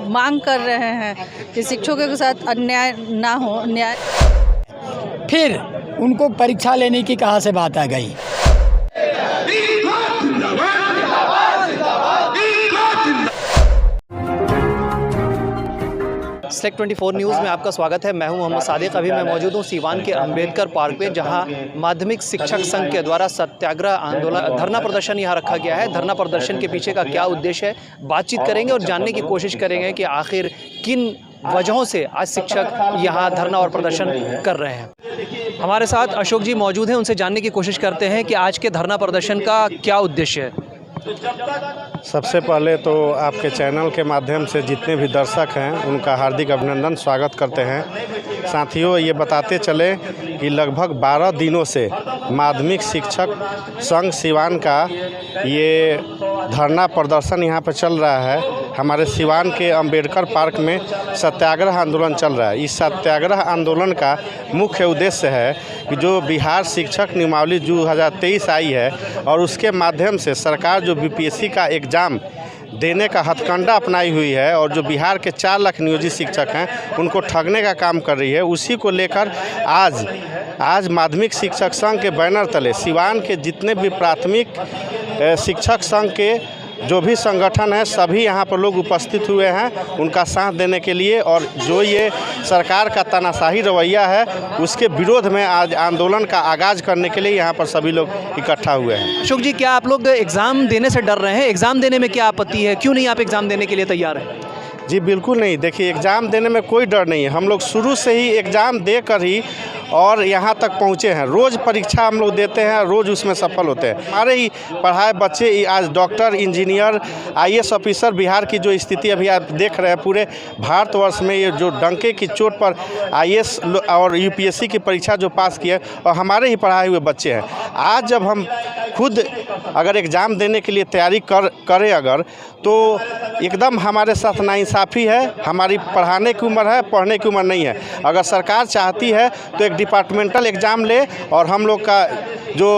मांग कर रहे हैं कि शिक्षकों के साथ अन्याय ना हो। न्याय फिर उनको परीक्षा लेने की कहाँ से बात आ गई। सेक्ट 24 न्यूज़ में आपका स्वागत है। मैं हूं मोहम्मद सादिक। अभी मैं मौजूद हूं सीवान के अंबेडकर पार्क पे, जहां माध्यमिक शिक्षक संघ के द्वारा सत्याग्रह आंदोलन धरना प्रदर्शन यहां रखा गया है। धरना प्रदर्शन के पीछे का क्या उद्देश्य है, बातचीत करेंगे और जानने की कोशिश करेंगे कि आखिर किन वजहों से आज शिक्षक यहाँ धरना और प्रदर्शन कर रहे हैं। हमारे साथ अशोक जी मौजूद हैं, उनसे जानने की कोशिश करते हैं कि आज के धरना प्रदर्शन का क्या उद्देश्य है। सबसे पहले तो आपके चैनल के माध्यम से जितने भी दर्शक हैं उनका हार्दिक अभिनंदन स्वागत करते हैं। साथियों, ये बताते चले कि लगभग 12 दिनों से माध्यमिक शिक्षक संघ सिवान का ये धरना प्रदर्शन यहाँ पर चल रहा है। हमारे सिवान के अंबेडकर पार्क में सत्याग्रह आंदोलन चल रहा है। इस सत्याग्रह आंदोलन का मुख्य उद्देश्य है कि जो बिहार शिक्षक नियमावली 2023 आई है और उसके माध्यम से सरकार जो बीपीएससी का एग्ज़ाम देने का हथकंडा अपनाई हुई है और जो बिहार के 4 लाख नियोजित शिक्षक हैं उनको ठगने का काम कर रही है, उसी को लेकर आज माध्यमिक शिक्षक संघ के बैनर तले सिवान के जितने भी प्राथमिक शिक्षक संघ के जो भी संगठन है सभी यहाँ पर लोग उपस्थित हुए हैं उनका साथ देने के लिए। और जो ये सरकार का तानाशाही रवैया है उसके विरोध में आज आंदोलन का आगाज़ करने के लिए यहाँ पर सभी लोग इकट्ठा हुए हैं। अशोक जी, क्या आप लोग एग्ज़ाम देने से डर रहे हैं? एग्ज़ाम देने में क्या आपत्ति है? क्यों नहीं आप एग्ज़ाम देने के लिए तैयार हैं? जी बिल्कुल नहीं। देखिए, एग्ज़ाम देने में कोई डर नहीं है। हम लोग शुरू से ही एग्ज़ाम देकर ही और यहाँ तक पहुँचे हैं। रोज़ परीक्षा हम लोग देते हैं, रोज़ उसमें सफल होते हैं। हमारे ही पढ़ाए बच्चे आज doctor, engineer, IAS officer, Bihar की जो स्थिति अभी आप देख रहे हैं पूरे भारतवर्ष में, ये जो डंके की चोट पर आईएएस और यूपीएससी की परीक्षा जो पास किए और हमारे ही पढ़ाए हुए बच्चे हैं। आज जब हम खुद अगर एग्ज़ाम देने के लिए तैयारी करें अगर, तो एकदम हमारे साथ नाइंसाफ़ी है। हमारी पढ़ाने की उम्र है, पढ़ने की उम्र नहीं है। अगर सरकार चाहती है तो एक डिपार्टमेंटल एग्ज़ाम ले और हम लोग का जो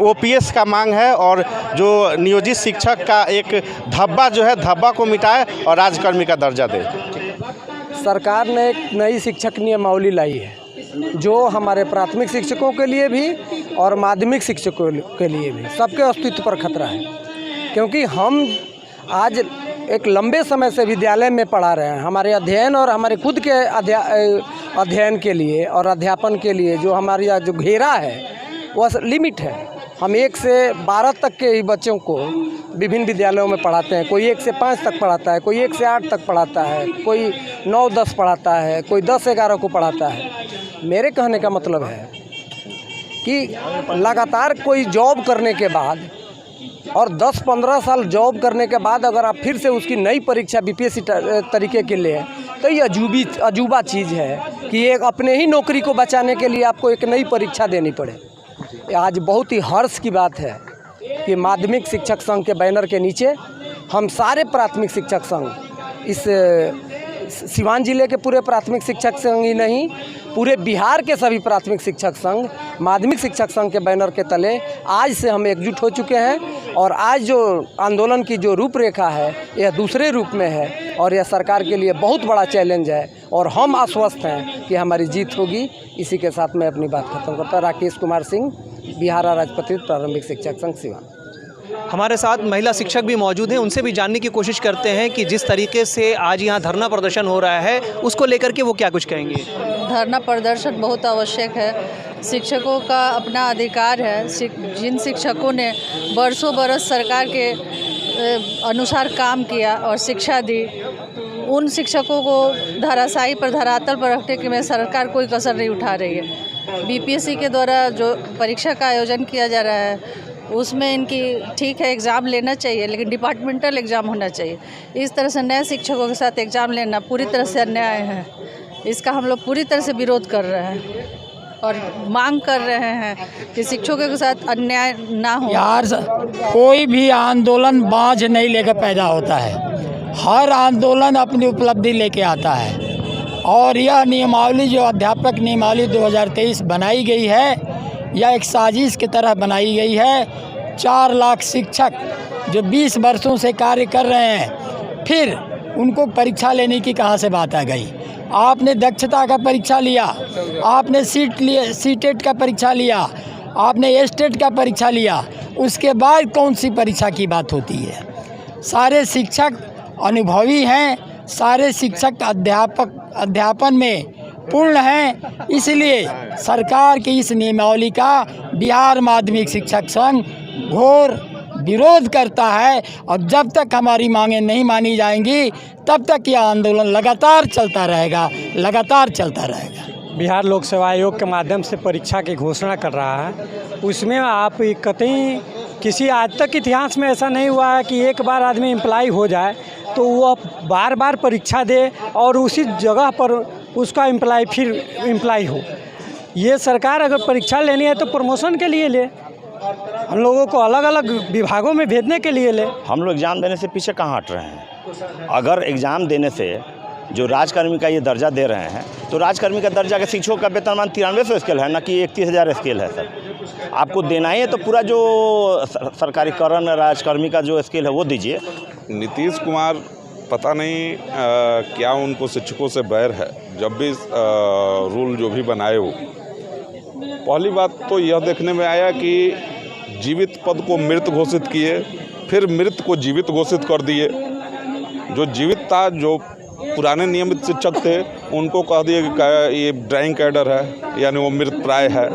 ओपीएस का मांग है और जो नियोजित शिक्षक का एक धब्बा जो है, धब्बा को मिटाए और राजकर्मी का दर्जा दे। सरकार ने एक नई शिक्षक नियमावली लाई है जो हमारे प्राथमिक शिक्षकों के लिए भी और माध्यमिक शिक्षकों के लिए भी सबके अस्तित्व पर खतरा है। क्योंकि हम आज एक लंबे समय से विद्यालय में पढ़ा रहे हैं। हमारे अध्ययन और हमारे खुद के अध्ययन के लिए और अध्यापन के लिए जो हमारी जो घेरा है वह लिमिट है। हम 1 से 12 तक के ही बच्चों को विभिन्न विद्यालयों में पढ़ाते हैं। कोई 1 से 5 तक पढ़ाता है, कोई 1 से 8 तक पढ़ाता है, कोई 9-10 पढ़ाता है, कोई 10-11 को पढ़ाता है। मेरे कहने का मतलब है कि लगातार कोई जॉब करने के बाद और 10-15 साल जॉब करने के बाद अगर आप फिर से उसकी नई परीक्षा बीपीएससी तरीके के लिए, तो ये अजूबा चीज़ है कि एक अपने ही नौकरी को बचाने के लिए आपको एक नई परीक्षा देनी पड़े। आज बहुत ही हर्ष की बात है कि माध्यमिक शिक्षक संघ के बैनर के नीचे हम सारे प्राथमिक शिक्षक संघ, इस सिवान जिले के पूरे प्राथमिक शिक्षक संघ ही नहीं, पूरे बिहार के सभी प्राथमिक शिक्षक संघ माध्यमिक शिक्षक संघ के बैनर के तले आज से हम एकजुट हो चुके हैं। और आज जो आंदोलन की जो रूपरेखा है यह दूसरे रूप में है और यह सरकार के लिए बहुत बड़ा चैलेंज है और हम आश्वस्त हैं कि हमारी जीत होगी। इसी के साथ मैं अपनी बात खत्म करता हूँ। राकेश कुमार सिंह, बिहार राजपत्रित प्रारंभिक शिक्षक संघ सिवान। हमारे साथ महिला शिक्षक भी मौजूद हैं, उनसे भी जानने की कोशिश करते हैं कि जिस तरीके से आज यहाँ धरना प्रदर्शन हो रहा है उसको लेकर के वो क्या कुछ कहेंगे। धरना प्रदर्शन बहुत आवश्यक है। शिक्षकों का अपना अधिकार है। जिन शिक्षकों ने बरसों बरस सरकार के अनुसार काम किया और शिक्षा दी, उन शिक्षकों को धराशायी पर धरातल पर रखने के में सरकार कोई कसर नहीं उठा रही है। बीपीएससी के द्वारा जो परीक्षा का आयोजन किया जा रहा है उसमें इनकी ठीक है एग्ज़ाम लेना चाहिए, लेकिन डिपार्टमेंटल एग्ज़ाम होना चाहिए। इस तरह से नए शिक्षकों के साथ एग्ज़ाम लेना पूरी तरह से अन्याय है। इसका हम लोग पूरी तरह से विरोध कर रहे हैं और मांग कर रहे हैं कि शिक्षकों के साथ अन्याय ना हो। यार, कोई भी आंदोलन बाँझ नहीं लेकर पैदा होता है। हर आंदोलन अपनी उपलब्धि लेके आता है और यह नियमावली जो अध्यापक नियमावली 2023 बनाई गई है यह एक साजिश की तरह बनाई गई है। 4 लाख शिक्षक जो 20 वर्षों से कार्य कर रहे हैं, फिर उनको परीक्षा लेने की कहाँ से बात आ गई। आपने दक्षता का परीक्षा लिया, आपने सीटेट का परीक्षा लिया, आपने एस्टेट का परीक्षा लिया, उसके बाद कौन सी परीक्षा की बात होती है। सारे शिक्षक अनुभवी हैं, सारे शिक्षक अध्यापन में पूर्ण हैं, इसलिए सरकार की इस नियमावली का बिहार माध्यमिक शिक्षक संघ घोर विरोध करता है। और जब तक हमारी मांगें नहीं मानी जाएंगी तब तक यह आंदोलन लगातार चलता रहेगा। बिहार लोक सेवा आयोग के माध्यम से परीक्षा की घोषणा कर रहा है, उसमें आप कतई किसी आज तक इतिहास में ऐसा नहीं हुआ है कि एक बार आदमी एम्प्लॉय हो जाए तो वह बार बार परीक्षा दे और उसी जगह पर उसका फिर एम्प्लॉय हो। ये सरकार अगर परीक्षा लेनी है तो प्रमोशन के लिए ले, हम लोगों को अलग अलग विभागों में भेजने के लिए ले। हम लोग एग्ज़ाम देने से पीछे कहाँ हट रहे हैं। अगर एग्ज़ाम देने से जो राजकर्मी का ये दर्जा दे रहे हैं तो राजकर्मी का दर्जा के शिक्षकों का वेतनमान 9300 स्केल है, ना कि 31,000 स्केल है। सर आपको देना ही है तो पूरा जो सरकारीकरण राजकर्मी का जो स्केल है वो दीजिए। नीतीश कुमार पता नहीं क्या उनको शिक्षकों से बैर है। जब भी रूल जो भी बनाए हो, पहली बात तो यह देखने में आया कि जीवित पद को मृत घोषित किए, फिर मृत को जीवित घोषित कर दिए। जो जीवित था, जो पुराने नियमित शिक्षक थे, उनको कह दिए कि ये ड्राइंग कैडर है, यानी वो मृत प्राय है।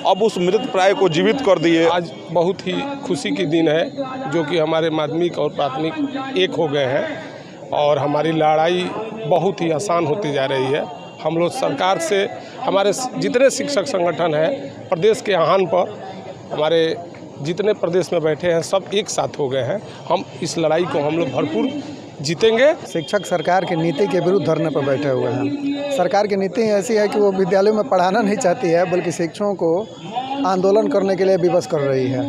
अब उस मृत प्राय को जीवित कर दिए। आज बहुत ही खुशी की दिन है जो कि हमारे माध्यमिक और प्राथमिक एक हो गए हैं और हमारी लड़ाई बहुत ही आसान होती जा रही है। हम लोग सरकार से, हमारे जितने शिक्षक संगठन हैं प्रदेश के आह्वान पर, हमारे जितने प्रदेश में बैठे हैं सब एक साथ हो गए हैं। हम इस लड़ाई को हम लोग भरपूर जीतेंगे। शिक्षक सरकार की नीति के विरुद्ध धरने पर बैठे हुए हैं। सरकार की नीति ऐसी है कि वो विद्यालयों में पढ़ाना नहीं चाहती है, बल्कि शिक्षकों को आंदोलन करने के लिए विवश कर रही है।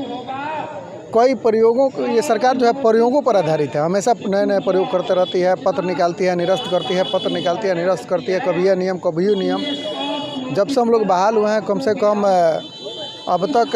कई प्रयोगों को, ये सरकार जो है प्रयोगों पर आधारित है, हमेशा नए नए प्रयोग करते रहती है। पत्र निकालती है, निरस्त करती है, पत्र निकालती है, निरस्त करती है, कभी यह नियम कभी वो नियम। जब से हम लोग बहाल हुए हैं, कम से कम अब तक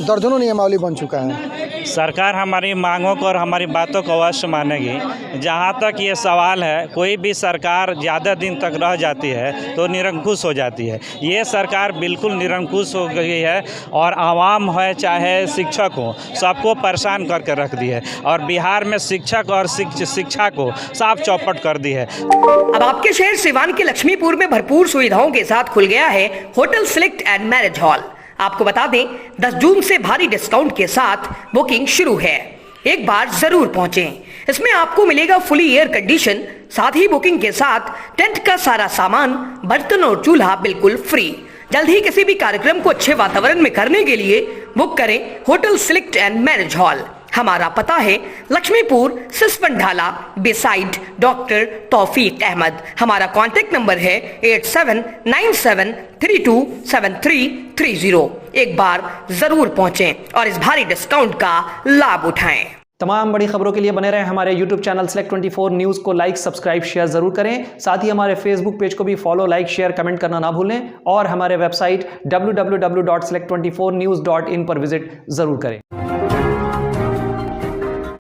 दर्जनों नियमावली बन चुका है। सरकार हमारी मांगों को और हमारी बातों को अवश्य मानेगी। जहाँ तक ये सवाल है, कोई भी सरकार ज़्यादा दिन तक रह जाती है तो निरंकुश हो जाती है। ये सरकार बिल्कुल निरंकुश हो गई है और आवाम है चाहे शिक्षक हो, सबको परेशान करके रख दी है और बिहार में शिक्षक और शिक्षा को साफ चौपट कर दी है। अब आपके शहर सिवान के लक्ष्मीपुर में भरपूर सुविधाओं के साथ खुल गया है hotel select and marriage hall. आपको बता दें 10 जून से भारी डिस्काउंट के साथ बुकिंग शुरू है। एक बार जरूर पहुंचें। इसमें आपको मिलेगा फुली एयर कंडीशन, साथ ही बुकिंग के साथ टेंट का सारा सामान, बर्तन और चूल्हा बिल्कुल फ्री। जल्द ही किसी भी कार्यक्रम को अच्छे वातावरण में करने के लिए बुक करें hotel select and marriage hall. हमारा पता है लक्ष्मीपुर सिसवन ढाला बिसाइड डॉक्टर तौफीक अहमद। हमारा कॉन्टेक्ट नंबर है 8797327330। एक बार जरूर पहुंचें और इस भारी डिस्काउंट का लाभ उठाएं। तमाम बड़ी खबरों के लिए बने रहें हमारे YouTube चैनल Select24 न्यूज़ को लाइक, सब्सक्राइब, शेयर जरूर करें। साथ ही हमारे Facebook पेज को भी फॉलो, लाइक, शेयर, कमेंट करना ना भूलें और हमारे वेबसाइट www.select24news.in पर विजिट जरूर करें।